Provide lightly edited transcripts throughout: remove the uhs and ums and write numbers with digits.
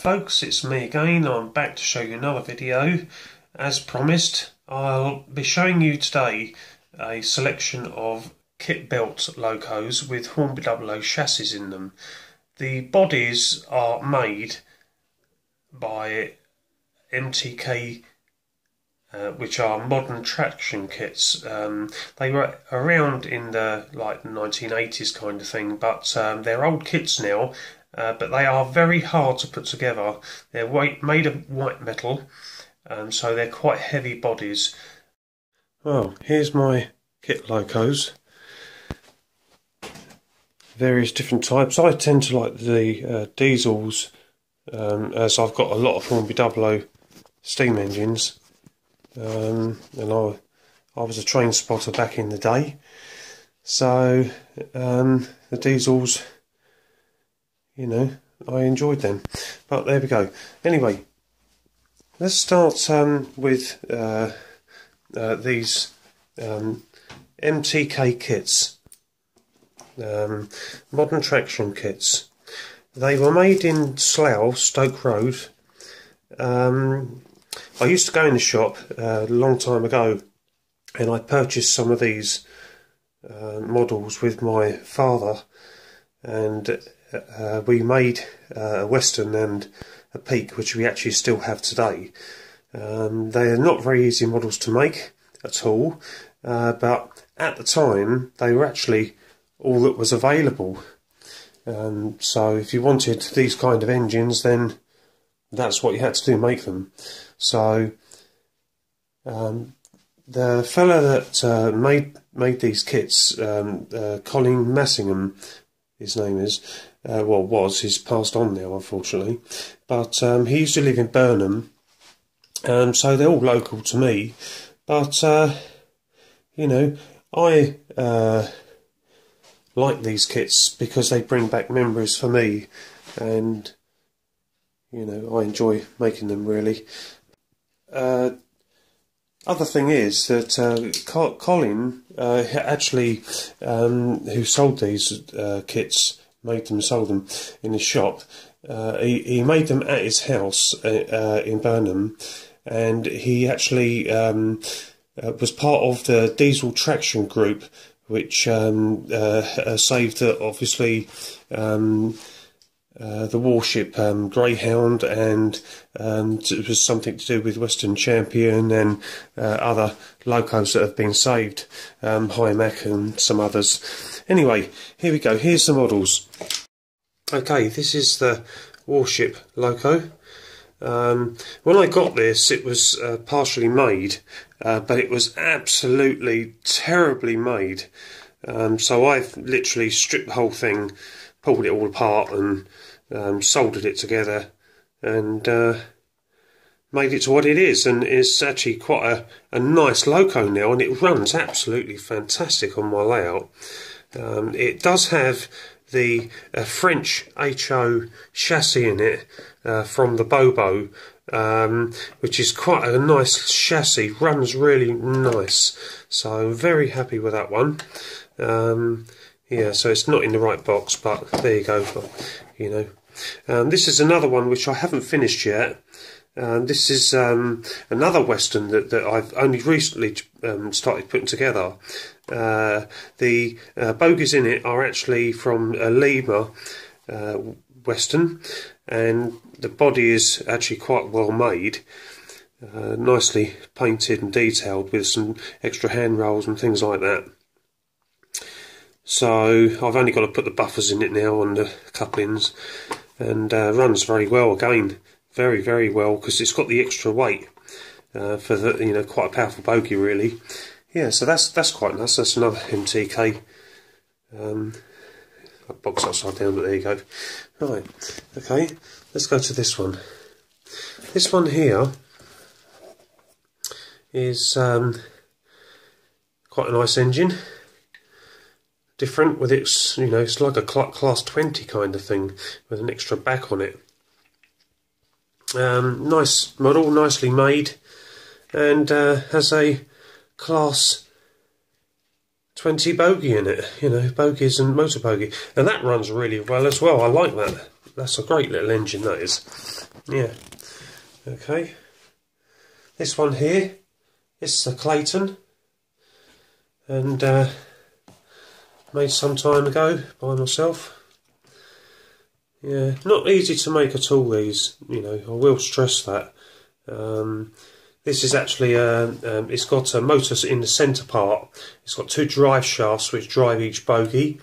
folks, it's me again. I'm back to show you another video. As promised, I'll be showing you today a selection of kit belt Locos with Hornby Dublo chassis in them. The bodies are made by MTK, which are modern traction kits. They were around in the 1980s kind of thing, but they're old kits now. But they are very hard to put together. They're made of white metal, so they're quite heavy bodies. Well, here's my kit Locos. Various different types. I tend to like the diesels, as I've got a lot of Hornby Dublo steam engines, and I was a train spotter back in the day, so the diesels, you know, I enjoyed them. But there we go. Anyway, let's start with these MTK kits, modern traction kits. They were made in Slough, Stoke Road. I used to go in the shop a long time ago, and I purchased some of these models with my father, and we made a Western and a Peak, which we actually still have today. They are not very easy models to make at all, but at the time they were actually all that was available. So if you wanted these kind of engines, then that's what you had to do, make them. So the fella that made these kits, Colin Massingham, his name is, well, he's passed on now, unfortunately, but he used to live in Burnham, so they're all local to me. But you know, I like these kits because they bring back memories for me, and you know, I enjoy making them, really. Other thing is that Colin actually, who sold these kits, made them, sold them in his shop. He made them at his house in Burnham, and he actually was part of the diesel traction group, which saved, obviously, the warship Greyhound, and it was something to do with Western Champion and other Locos that have been saved, High Mac and some others. Anyway, here we go. Here's the models. Okay, this is the warship Loco. When I got this, it was partially made, but it was absolutely terribly made. So I've literally stripped the whole thing, pulled it all apart, and soldered it together, and made it to what it is. And it's actually quite a nice Loco now, and it runs absolutely fantastic on my layout. It does have the French HO chassis in it from the Bobo, which is quite a nice chassis, runs really nice, so I'm very happy with that one. Yeah, so it's not in the right box, but there you go, you know. This is another one which I haven't finished yet. This is another Western that I've only recently started putting together. The bogies in it are actually from a Lima Western, and the body is actually quite well made, nicely painted and detailed with some extra handrails and things like that. So I've only got to put the buffers in it now on the couplings, and runs very well again, very, very well, because it's got the extra weight for the, you know, quite a powerful bogie, really. Yeah, so that's quite nice. That's another MTK. Box upside down, but there you go. Right, okay, let's go to this one. This one here is quite a nice engine. Different with its, you know, it's like a class 20 kind of thing with an extra back on it. Nice model, nicely made, and has a class 20 bogie in it, you know, bogies and motor bogie, and that runs really well as well. I like that. That's a great little engine, that is. yeah, okay. This one here, this is a Clayton, and made some time ago by myself. Yeah, not easy to make at all, these, you know, I will stress that. This is actually, it's got a motor in the centre part. It's got 2 drive shafts which drive each bogie.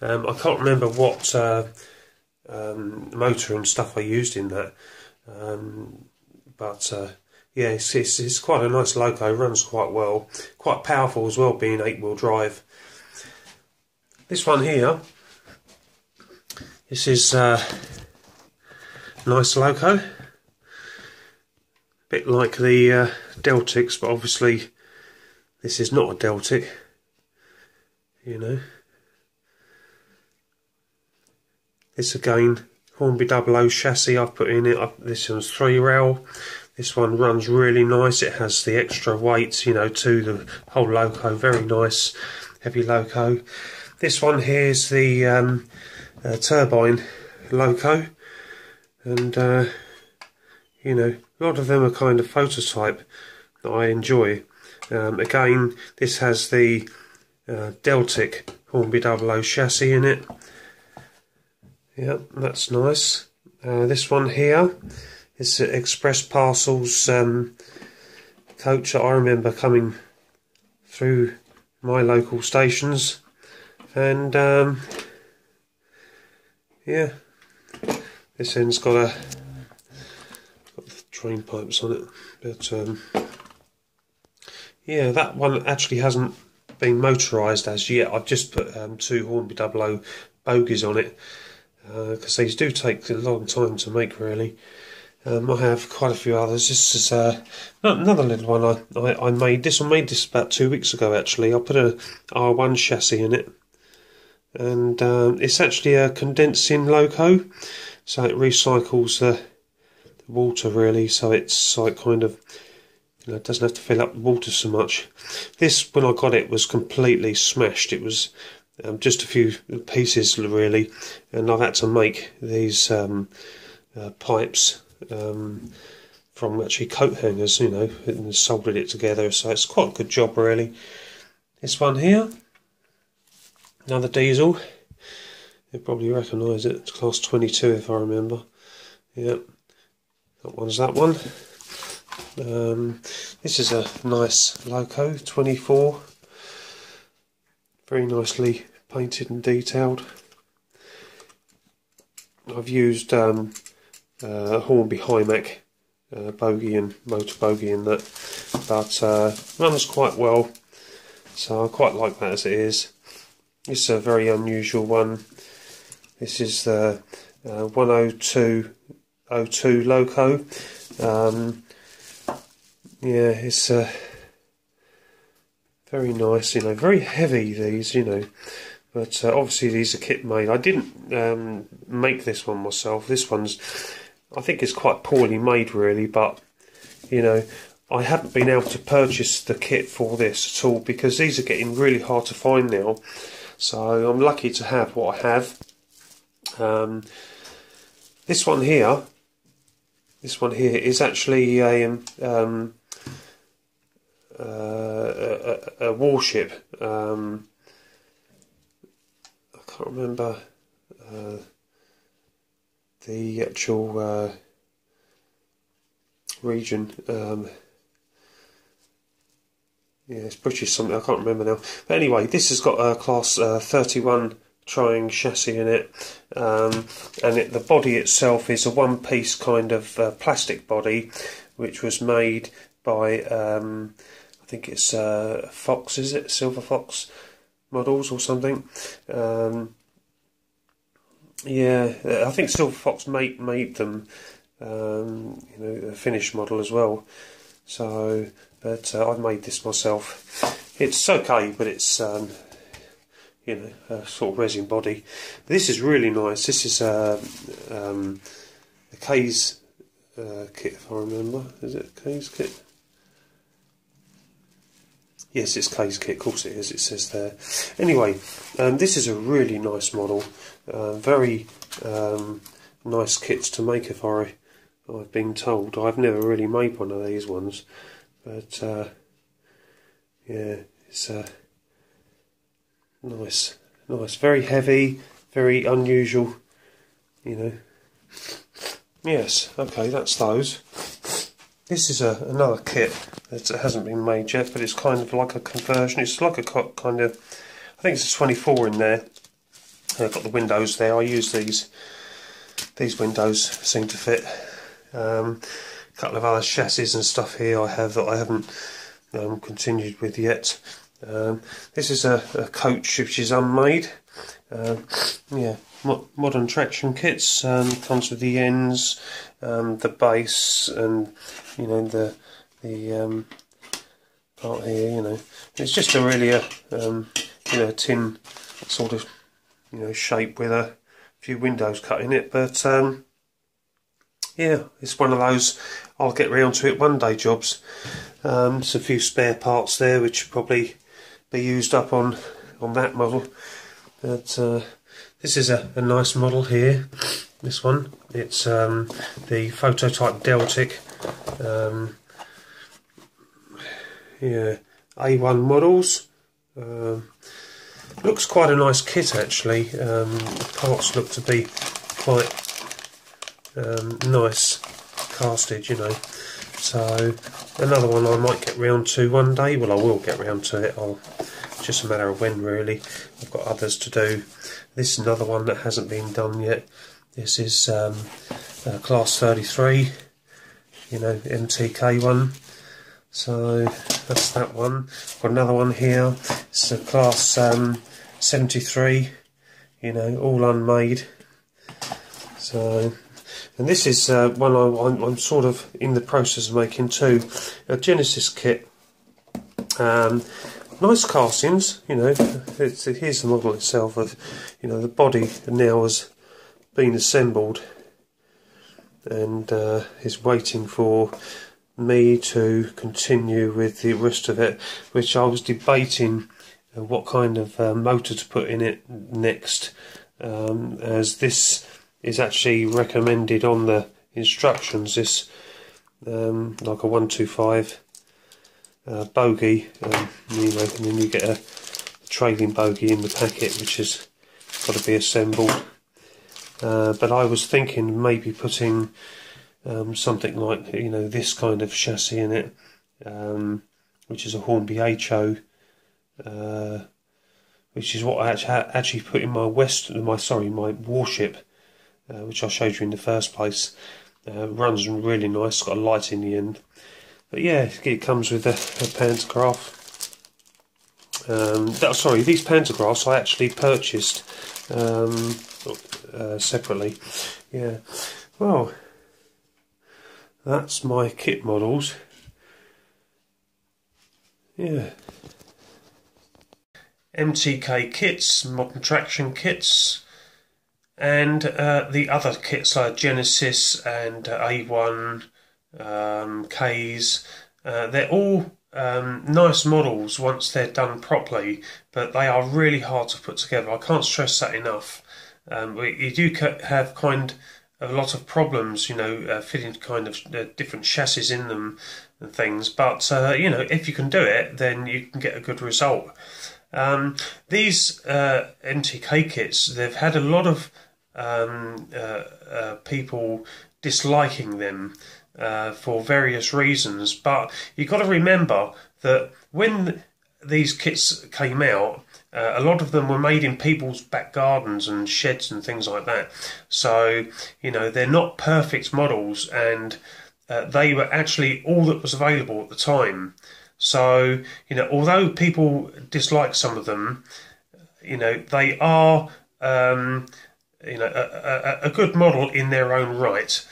I can't remember what motor and stuff I used in that, but yeah, it's quite a nice loco, runs quite well, quite powerful as well, being 8-wheel drive. This one here, this is nice loco, bit like the Deltics, but obviously this is not a Deltic, you know. This again, Hornby Dublo chassis I've put in it. This one's 3-rail. This one runs really nice. It has the extra weight, you know, to the whole loco. Very nice, heavy loco. This one here is the turbine loco, and you know, a lot of them are kind of prototype that I enjoy. Again, this has the Deltic Hornby Dublo chassis in it. Yep, that's nice. This one here is the Express Parcels coach that I remember coming through my local stations, and yeah, this end's got drain pipes on it, but yeah, that one actually hasn't been motorised as yet. I've just put 2 Hornby Dublo bogies on it, because these do take a long time to make, really. I have quite a few others. This is another little one I made. This one made this about 2 weeks ago, actually. I put a R1 chassis in it, and it's actually a condensing loco, so it recycles the water, really, so it's like kind of, you know, it doesn't have to fill up the water so much. This, when I got it, was completely smashed. It was just a few pieces, really, and I've had to make these pipes from actually coat hangers, you know, and soldered it together, so it's quite a good job, really. This one here, another diesel. You'll probably recognise it. It's class 22 if I remember. Yep, that one's that one. This is a nice loco, 24. Very nicely painted and detailed. I've used Hornby Hymac bogie and motor bogie in that, but runs quite well, so I quite like that as it is. This is a very unusual one. This is the 10202 loco. Yeah, it's very nice, you know, very heavy, these, you know, but obviously these are kit made. I didn't make this one myself. This one's, I think it's quite poorly made, really, but, you know, I haven't been able to purchase the kit for this at all, because these are getting really hard to find now, so I'm lucky to have what I have. This one here is actually a warship. I can't remember the actual region. Yeah, it's British something, I can't remember now. But anyway, this has got a class 31 trying chassis in it, and the body itself is a one-piece kind of plastic body, which was made by I think it's Fox, is it? Silver Fox models or something. Yeah, I think Silver Fox made them, you know, a finished model as well. So, but I've made this myself. It's okay, but it's you know, a sort of resin body. This is really nice. This is a K's kit, if I remember. Is it K's kit? Yes, it's K's kit. Of course it is. It says there. Anyway, this is a really nice model. Very nice kits to make, if I I've been told. I've never really made one of these ones, but yeah, it's nice, very heavy, very unusual, you know. Yes, okay, that's those. This is another kit that hasn't been made yet, but it's kind of like a conversion. It's like a kind of, I think it's a 24 in there. I've got the windows there. I use these windows seem to fit. A couple of other chassis and stuff here I have that I haven't continued with yet. This is a coach which is unmade. Yeah, modern traction kits. Comes with the ends, the base, and you know the part here. You know, it's just a really you know, a tin sort of, you know, shape with a few windows cut in it, but yeah, it's one of those I'll get round to it one day jobs. There's a few spare parts there which will probably be used up on that model, but this is a nice model here. This one, it's the Phototype Deltic, yeah, A1 models. Looks quite a nice kit actually. The parts look to be quite nice casted, you know. So another one I might get round to one day. Well, I will get round to it. It's just a matter of when, really. I've got others to do. This is another one that hasn't been done yet. This is class 33, you know, MTK one. So that's that one. Got another one here. It's a class 73, you know, all unmade. So, and this is one I'm sort of in the process of making too. A Genesis kit. Nice castings, you know. Here's the model itself. Of, you know, the body now has been assembled and is waiting for me to continue with the rest of it, which I was debating what kind of motor to put in it next, as this is actually recommended on the instructions. This like a 125 bogie, you know, and then you get a trailing bogie in the packet which has got to be assembled. But I was thinking maybe putting something like, you know, this kind of chassis in it, which is a Hornby HO, which is what I actually put in my my warship, which I showed you in the first place. Runs really nice, it's got a light in the end. But yeah, it comes with a pantograph. Sorry, these pantographs I actually purchased separately. Yeah, well, that's my kit models. Yeah. MTK kits, modern traction kits, and the other kits like Genesis and A1 Ks. They're all nice models once they're done properly, but they are really hard to put together. I can't stress that enough. You do have kind of a lot of problems, you know, fitting kind of different chassis in them and things, but you know, if you can do it, then you can get a good result. These MTK kits, they've had a lot of people disliking them for various reasons, but you've got to remember that when these kits came out, a lot of them were made in people's back gardens and sheds and things like that. So, you know, they're not perfect models, and they were actually all that was available at the time. So, you know, although people dislike some of them, you know, they are, you know, a good model in their own right.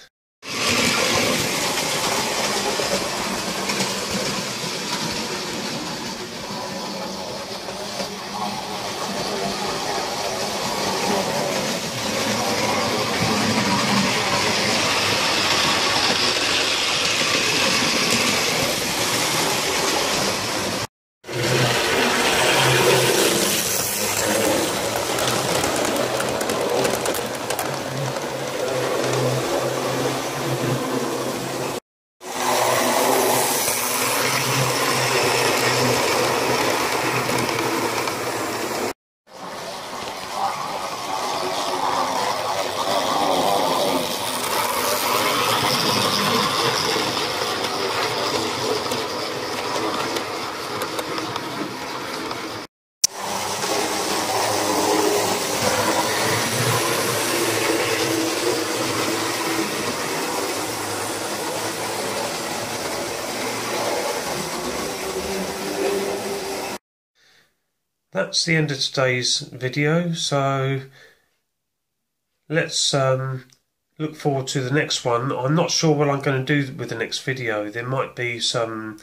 that's the end of today's video. So let's look forward to the next one. I'm not sure what I'm going to do with the next video. There might be some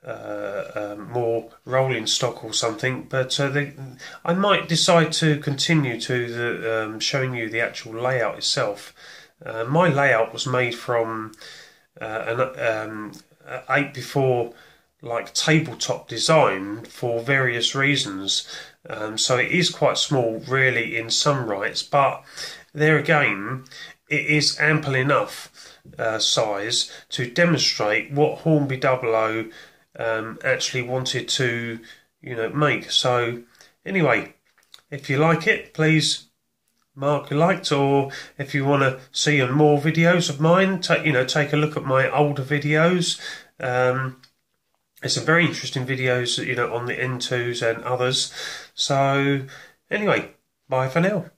more rolling stock or something, but I might decide to continue to the showing you the actual layout itself. My layout was made from an 8x4 like tabletop design for various reasons, so it is quite small really in some rights, but there again it is ample enough size to demonstrate what Hornby Dublo actually wanted to, make. So anyway, if you like it, please mark a like, or if you want to see more videos of mine, take a look at my older videos. There's some very interesting videos, on the N2s and others. So anyway, bye for now.